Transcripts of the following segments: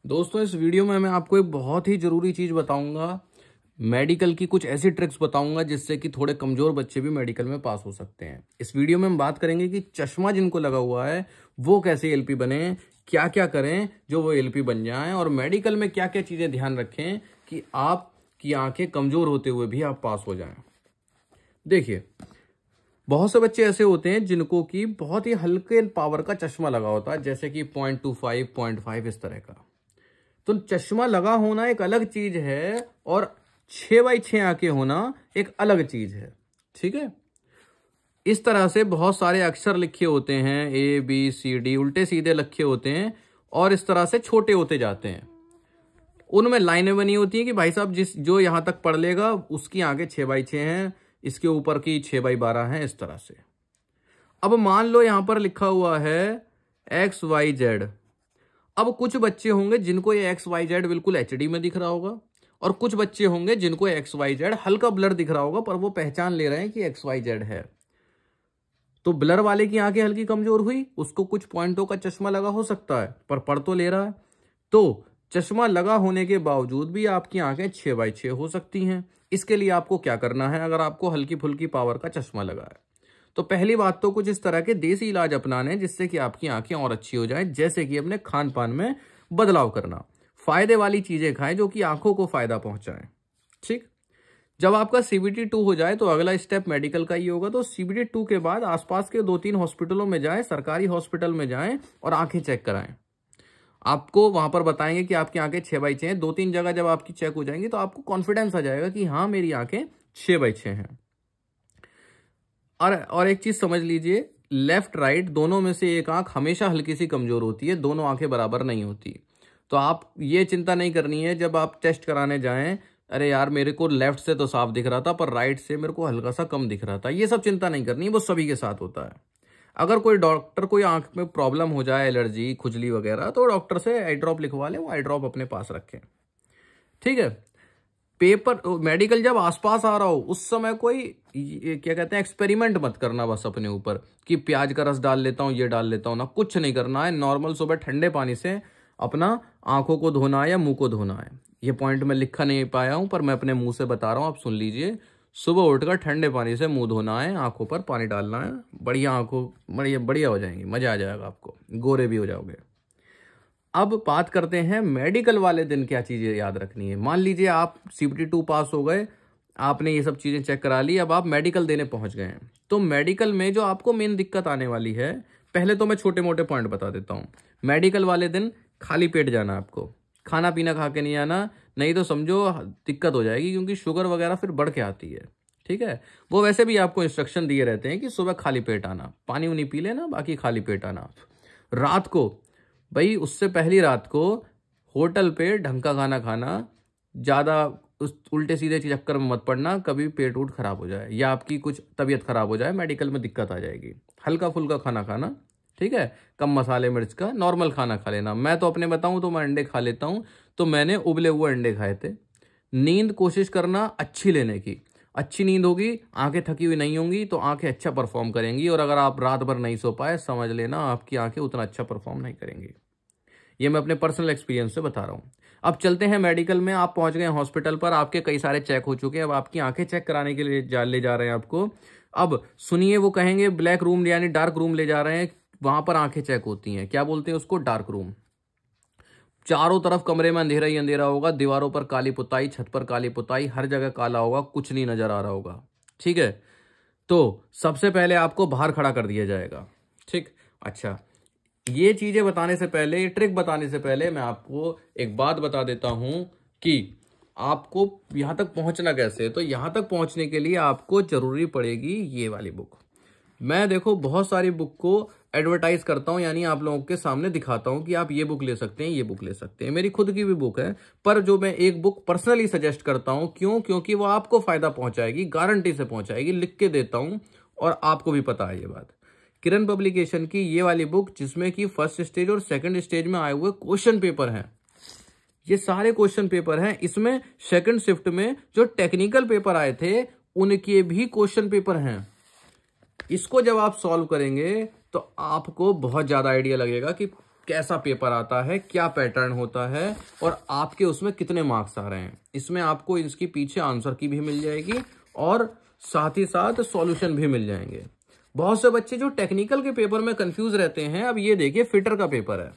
दोस्तों, इस वीडियो में मैं आपको एक बहुत ही ज़रूरी चीज़ बताऊंगा। मेडिकल की कुछ ऐसी ट्रिक्स बताऊंगा जिससे कि थोड़े कमज़ोर बच्चे भी मेडिकल में पास हो सकते हैं। इस वीडियो में हम बात करेंगे कि चश्मा जिनको लगा हुआ है वो कैसे एलपी बने, क्या क्या करें जो वो एलपी बन जाएं, और मेडिकल में क्या क्या चीज़ें ध्यान रखें कि आपकी आंखें कमज़ोर होते हुए भी आप पास हो जाएं। देखिए, बहुत से बच्चे ऐसे होते हैं जिनको कि बहुत ही हल्के पावर का चश्मा लगा होता है, जैसे कि 0.25, 0.5 इस तरह का। तो चश्मा लगा होना एक अलग चीज है और 6x6 आंखें होना एक अलग चीज है। ठीक है, इस तरह से बहुत सारे अक्षर लिखे होते हैं, ABCD उल्टे सीधे लिखे होते हैं और इस तरह से छोटे होते जाते हैं। उनमें लाइनें बनी होती हैं कि भाई साहब जो यहां तक पढ़ लेगा उसकी आंखें 6x6 हैं, इसके ऊपर की 6x12 हैं, इस तरह से। अब मान लो यहां पर लिखा हुआ है XYZ। अब कुछ बच्चे होंगे जिनको ये XYZ बिल्कुल HD में दिख रहा होगा और कुछ बच्चे होंगे जिनको XYZ हल्का ब्लर दिख रहा होगा, पर वो पहचान ले रहे हैं कि XYZ है। तो ब्लर वाले की आंखें हल्की कमजोर हुई, उसको कुछ पॉइंटों का चश्मा लगा हो सकता है पर पढ़ तो ले रहा है। तो चश्मा लगा होने के बावजूद भी आपकी आंखें 6x6 हो सकती हैं। इसके लिए आपको क्या करना है? अगर आपको हल्की फुल्की पावर का चश्मा लगा है तो पहली बात तो कुछ इस तरह के देसी इलाज अपनाने जिससे कि आपकी आंखें और अच्छी हो जाएं, जैसे कि अपने खान पान में बदलाव करना, फायदे वाली चीजें खाएं जो कि आंखों को फायदा पहुंचाएं। ठीक, जब आपका CBT 2 हो जाए तो अगला स्टेप मेडिकल का ही होगा। तो CBT 2 के बाद आसपास के 2-3 हॉस्पिटलों में जाएं, सरकारी हॉस्पिटल में जाएं और आंखें चेक कराएं। आपको वहां पर बताएंगे कि आपकी आंखें 6x6 हैं। 2-3 जगह जब आपकी चेक हो जाएंगी तो आपको कॉन्फिडेंस आ जाएगा कि हाँ, मेरी आंखें 6x6 हैं। और एक चीज समझ लीजिए, लेफ्ट राइट दोनों में से एक आंख हमेशा हल्की सी कमजोर होती है, दोनों आंखें बराबर नहीं होती। तो आप ये चिंता नहीं करनी है जब आप टेस्ट कराने जाएं, अरे यार मेरे को लेफ्ट से तो साफ दिख रहा था पर राइट से मेरे को हल्का सा कम दिख रहा था। ये सब चिंता नहीं करनी है, वो सभी के साथ होता है। अगर कोई डॉक्टर कोई आंख में प्रॉब्लम हो जाए, एलर्जी, खुजली वगैरह, तो डॉक्टर से आई ड्रॉप लिखवा ले, वो आई ड्रॉप अपने पास रखें। ठीक है, पेपर मेडिकल जब आसपास आ रहा हो उस समय कोई क्या कहते हैं एक्सपेरिमेंट मत करना बस अपने ऊपर कि प्याज का रस डाल लेता हूं, ये डाल लेता हूं ना, कुछ नहीं करना है। नॉर्मल सुबह ठंडे पानी से अपना आंखों को धोना है या मुंह को धोना है। ये पॉइंट मैं लिखा नहीं पाया हूं पर मैं अपने मुंह से बता रहा हूं, आप सुन लीजिए। सुबह उठकर ठंडे पानी से मुंह धोना है, आंखों पर पानी डालना है, बढ़िया आंखों बढ़िया बढ़िया हो जाएंगी, मजा आ जाएगा, आपको गोरे भी हो जाओगे। अब बात करते हैं मेडिकल वाले दिन क्या चीजें याद रखनी है। मान लीजिए आप CBT 2 पास हो गए, आपने ये सब चीजें चेक करा ली, अब आप मेडिकल देने पहुंच गए हैं। तो मेडिकल में जो आपको मेन दिक्कत आने वाली है, पहले तो मैं छोटे मोटे पॉइंट बता देता हूं। मेडिकल वाले दिन खाली पेट जाना, आपको खाना पीना खा के नहीं आना, नहीं तो समझो दिक्कत हो जाएगी, क्योंकि शुगर वगैरह फिर बढ़ के आती है। ठीक है, वो वैसे भी आपको इंस्ट्रक्शन दिए रहते हैं कि सुबह खाली पेट आना, पानी उनी पी लेना, बाकी खाली पेट आना। रात को भाई उससे पहली रात को होटल पे ढंग का खाना खाना, ज्यादा उस उल्टे सीधे चक्कर में मत पड़ना, कभी पेट उठ खराब हो जाए या आपकी कुछ तबीयत खराब हो जाए, मेडिकल में दिक्कत आ जाएगी। हल्का फुल्का खाना खाना, ठीक है, कम मसाले मिर्च का नॉर्मल खाना खा लेना। मैं तो अपने बताऊं तो मैं अंडे खा लेता हूं, तो मैंने उबले हुए अंडे खाए थे। नींद कोशिश करना अच्छी लेने की, अच्छी नींद होगी, आंखें थकी हुई नहीं होंगी तो आंखें अच्छा परफॉर्म करेंगी। और अगर आप रात भर नहीं सो पाए, समझ लेना आपकी आंखें उतना अच्छा परफॉर्म नहीं करेंगी। ये मैं अपने पर्सनल एक्सपीरियंस से बता रहा हूं। अब चलते हैं मेडिकल में। आप पहुंच गए हॉस्पिटल पर, आपके कई सारे चेक हो चुके हैं, अब आपकी आंखें चेक कराने के लिए ले जा रहे हैं आपको। अब सुनिए, वो कहेंगे ब्लैक रूम यानी डार्क रूम ले जा रहे हैं, वहां पर आंखें चेक होती हैं। क्या बोलते हैं उसको? Dark room. चारों तरफ कमरे में अंधेरा ही अंधेरा होगा, दीवारों पर काली पुताई, छत पर काली पुताई, हर जगह काला होगा, कुछ नहीं नजर आ रहा होगा। ठीक है, तो सबसे पहले आपको बाहर खड़ा कर दिया जाएगा। ठीक, अच्छा, ये चीजें बताने से पहले, ये ट्रिक बताने से पहले मैं आपको एक बात बता देता हूं कि आपको यहां तक पहुंचना कैसे है। तो यहां तक पहुंचने के लिए आपको जरूरी पड़ेगी ये वाली बुक। मैं देखो बहुत सारी बुक को एडवर्टाइज करता हूं, यानी आप लोगों के सामने दिखाता हूं कि आप ये बुक ले सकते हैं, ये बुक ले सकते हैं। मेरी खुद की भी बुक है, पर जो मैं एक बुक पर्सनली सजेस्ट करता हूं, क्यों? क्योंकि वो आपको फायदा पहुंचाएगी, गारंटी से पहुंचाएगी, लिख के देता हूं और आपको भी पता है ये बात। किरण पब्लिकेशन की ये वाली बुक, जिसमें कि फर्स्ट स्टेज और सेकंड स्टेज में आए हुए क्वेश्चन पेपर हैं, ये सारे क्वेश्चन पेपर हैं। इसमें सेकंड शिफ्ट में जो टेक्निकल पेपर आए थे उनके भी क्वेश्चन पेपर हैं। इसको जब आप सॉल्व करेंगे तो आपको बहुत ज्यादा आइडिया लगेगा कि कैसा पेपर आता है, क्या पैटर्न होता है और आपके उसमें कितने मार्क्स आ रहे हैं। इसमें आपको इसकी पीछे आंसर की भी मिल जाएगी और साथ ही साथ सॉल्यूशन भी मिल जाएंगे। बहुत से बच्चे जो टेक्निकल के पेपर में कंफ्यूज रहते हैं, अब ये देखिए फिटर का पेपर है,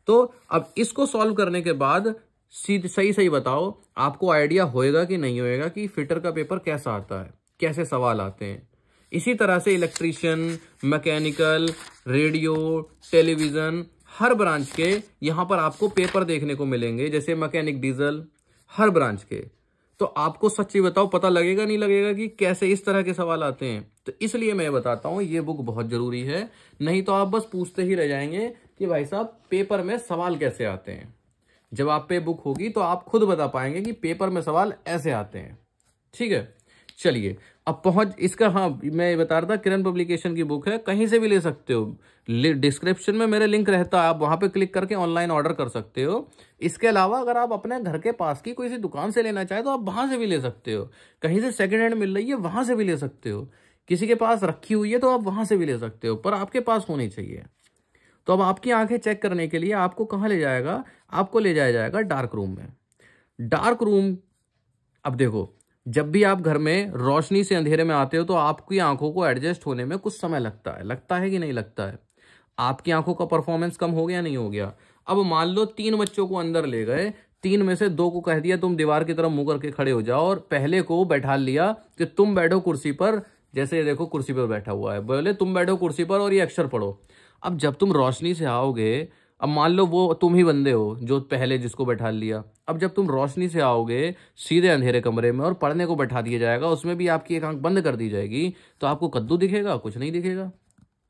तो अब इसको सॉल्व करने के बाद सही सही बताओ आपको आइडिया होएगा कि नहीं होएगा कि फिटर का पेपर कैसा आता है, कैसे सवाल आते हैं। इसी तरह से इलेक्ट्रीशियन, मैकेनिकल, रेडियो, टेलीविजन, हर ब्रांच के यहाँ पर आपको पेपर देखने को मिलेंगे, जैसे मैकेनिक डीजल, हर ब्रांच के। तो आपको सच्ची बताओ पता लगेगा नहीं लगेगा कि कैसे इस तरह के सवाल आते हैं। तो इसलिए मैं बताता हूं ये बुक बहुत जरूरी है, नहीं तो आप बस पूछते ही रह जाएंगे कि भाई साहब पेपर में सवाल कैसे आते हैं। जब आप पे बुक होगी तो आप खुद बता पाएंगे कि पेपर में सवाल ऐसे आते हैं। ठीक है, चलिए अब पहुंच इसका, हाँ मैं बता रहा था किरण पब्लिकेशन की बुक है, कहीं से भी ले सकते हो, डिस्क्रिप्शन में मेरे लिंक रहता है, आप वहां पे क्लिक करके ऑनलाइन ऑर्डर कर सकते हो। इसके अलावा अगर आप अपने घर के पास की कोई सी दुकान से लेना चाहे तो आप वहां से भी ले सकते हो, कहीं से सेकंड हैंड मिल रही है वहां से भी ले सकते हो, किसी के पास रखी हुई है तो आप वहां से भी ले सकते हो, पर आपके पास होनी चाहिए। तो अब आपकी आंखें चेक करने के लिए आपको कहाँ ले जाएगा, आपको ले जाया जाएगा डार्क रूम में। डार्क रूम, अब देखो जब भी आप घर में रोशनी से अंधेरे में आते हो तो आपकी आंखों को एडजस्ट होने में कुछ समय लगता है कि नहीं लगता है। आपकी आंखों का परफॉर्मेंस कम हो गया नहीं हो गया। अब मान लो 3 बच्चों को अंदर ले गए, 3 में से 2 को कह दिया तुम दीवार की तरफ मुंह करके खड़े हो जाओ, और पहले को बैठा लिया कि तुम बैठो कुर्सी पर, जैसे ये देखो कुर्सी पर बैठा हुआ है, बोले तुम बैठो कुर्सी पर और ये अक्षर पढ़ो। अब जब तुम रोशनी से आओगे, अब मान लो वो तुम ही बंदे हो जो पहले जिसको बैठा लिया, अब जब तुम रोशनी से आओगे सीधे अंधेरे कमरे में और पढ़ने को बैठा दिया जाएगा, उसमें भी आपकी एक आंख बंद कर दी जाएगी, तो आपको कद्दू दिखेगा? कुछ नहीं दिखेगा।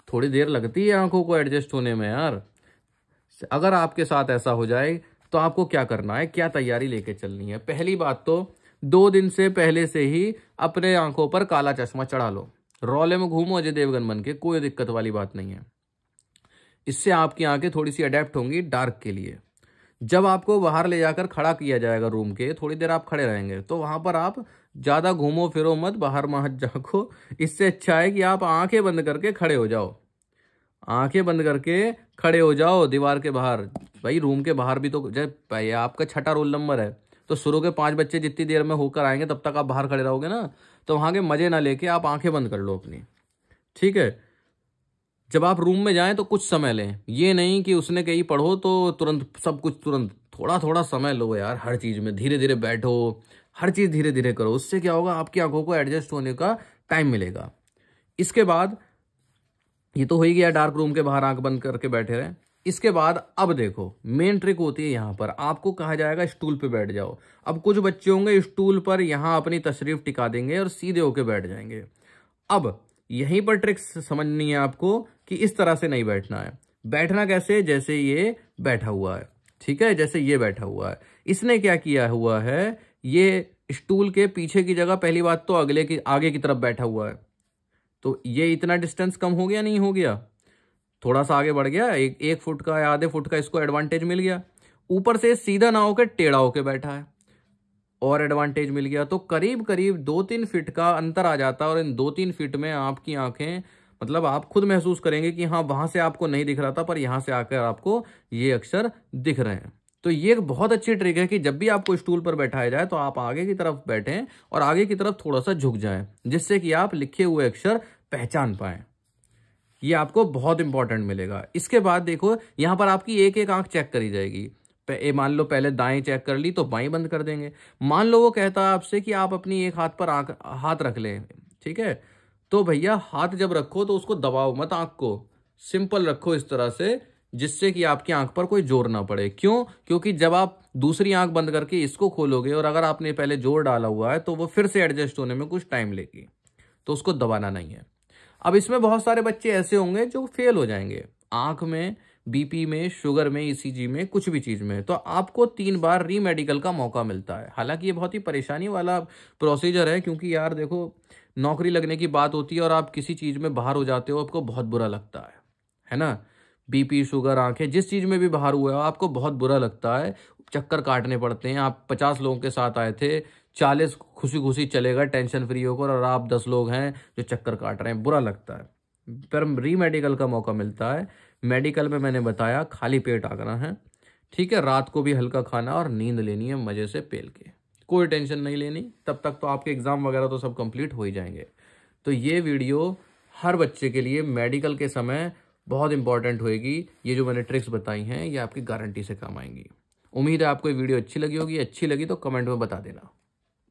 थोड़ी देर लगती है आंखों को एडजस्ट होने में यार। अगर आपके साथ ऐसा हो जाए तो आपको क्या करना है, क्या तैयारी लेके चलनी है? पहली बात तो 2 दिन से पहले से ही अपने आंखों पर काला चश्मा चढ़ा लो, रौले में घूमो अजय देवगन बन के, कोई दिक्कत वाली बात नहीं है। इससे आपकी आंखें थोड़ी सी अडेप्ट होंगी डार्क के लिए। जब आपको बाहर ले जाकर खड़ा किया जाएगा रूम के, थोड़ी देर आप खड़े रहेंगे, तो वहां पर आप ज्यादा घूमो फिरो मत, बाहर मत जाको। इससे अच्छा है कि आप आंखें बंद करके खड़े हो जाओ, आंखें बंद करके खड़े हो जाओ दीवार के बाहर। भाई रूम के बाहर भी तो, जब भाई आपका 6ठा रोल नंबर है तो शुरू के 5 बच्चे जितनी देर में होकर आएंगे तब तक आप बाहर खड़े रहोगे ना, तो वहां के मजे ना लेके आप आंखें बंद कर लो अपनी। ठीक है, जब आप रूम में जाएं तो कुछ समय लें, ये नहीं कि उसने कहीं पढ़ो तो तुरंत सब कुछ, तुरंत थोड़ा थोड़ा समय लो यार, हर चीज में धीरे धीरे बैठो, हर चीज धीरे धीरे करो। उससे क्या होगा, आपकी आंखों को एडजस्ट होने का टाइम मिलेगा। इसके बाद ये तो हो ही गया, डार्क रूम के बाहर आंख बंद करके बैठे रहे। इसके बाद अब देखो मेन ट्रिक होती है, यहाँ पर आपको कहा जाएगा स्टूल पे बैठ जाओ। अब कुछ बच्चे होंगे स्टूल पर यहाँ अपनी तशरीफ टिका देंगे और सीधे होके बैठ जाएंगे। अब यहीं पर ट्रिक्स समझनी है आपको कि इस तरह से नहीं बैठना है। बैठना कैसे, जैसे ये बैठा हुआ है, ठीक है, जैसे ये बैठा हुआ है। इसने क्या किया हुआ है, ये स्टूल के पीछे की जगह पहली बात तो अगले की आगे की तरफ बैठा हुआ है, तो ये इतना डिस्टेंस कम हो गया नहीं हो गया, थोड़ा सा आगे बढ़ गया, 1 फुट का या आधे फुट का इसको एडवांटेज मिल गया। ऊपर से सीधा ना होकर टेढ़ा होकर बैठा है और एडवांटेज मिल गया। तो करीब करीब 2-3 फीट का अंतर आ जाता है, और इन 2-3 फीट में आपकी आंखें, मतलब आप खुद महसूस करेंगे कि हाँ वहां से आपको नहीं दिख रहा था पर यहां से आकर आपको ये अक्षर दिख रहे हैं। तो ये एक बहुत अच्छी ट्रिक है कि जब भी आपको स्टूल पर बैठाया जाए तो आप आगे की तरफ बैठें और आगे की तरफ थोड़ा सा झुक जाएं, जिससे कि आप लिखे हुए अक्षर पहचान पाएं। ये आपको बहुत इंपॉर्टेंट मिलेगा। इसके बाद देखो यहाँ पर आपकी एक एक आंख चेक करी जाएगी। मान लो पहले दाएं चेक कर ली तो बाएं बंद कर देंगे। मान लो वो कहता है आपसे कि आप अपनी एक हाथ पर हाथ रख लें, ठीक है, तो भैया हाथ जब रखो तो उसको दबाओ मत, आंख को सिंपल रखो इस तरह से, जिससे कि आपकी आंख पर कोई जोर ना पड़े। क्यों? क्योंकि जब आप दूसरी आंख बंद करके इसको खोलोगे और अगर आपने पहले जोर डाला हुआ है तो वो फिर से एडजस्ट होने में कुछ टाइम लेगी, तो उसको दबाना नहीं है। अब इसमें बहुत सारे बच्चे ऐसे होंगे जो फेल हो जाएंगे आंख में, बीपी में, शुगर में, ईसीजी में, कुछ भी चीज में, तो आपको 3 बार रीमेडिकल का मौका मिलता है। हालांकि ये बहुत ही परेशानी वाला प्रोसीजर है, क्योंकि यार देखो नौकरी लगने की बात होती है और आप किसी चीज में बाहर हो जाते हो, आपको बहुत बुरा लगता है ना। बीपी, शुगर, आंखें, जिस चीज में भी बाहर हुआ है आपको बहुत बुरा लगता है, चक्कर काटने पड़ते हैं। आप 50 लोगों के साथ आए थे, 40 खुशी खुशी चलेगा टेंशन फ्री होकर, और आप 10 लोग हैं जो चक्कर काट रहे हैं, बुरा लगता है। पर रीमेडिकल का मौका मिलता है, मेडिकल में मैंने बताया खाली पेट आना है, ठीक है, रात को भी हल्का खाना और नींद लेनी है मज़े से पेल के, कोई टेंशन नहीं लेनी। तब तक तो आपके एग्ज़ाम वगैरह तो सब कंप्लीट हो ही जाएंगे। तो ये वीडियो हर बच्चे के लिए मेडिकल के समय बहुत इंपॉर्टेंट होएगी। ये जो मैंने ट्रिक्स बताई हैं ये आपकी गारंटी से काम आएंगी। उम्मीद है आपको ये वीडियो अच्छी लगी होगी। अच्छी लगी तो कमेंट में बता देना।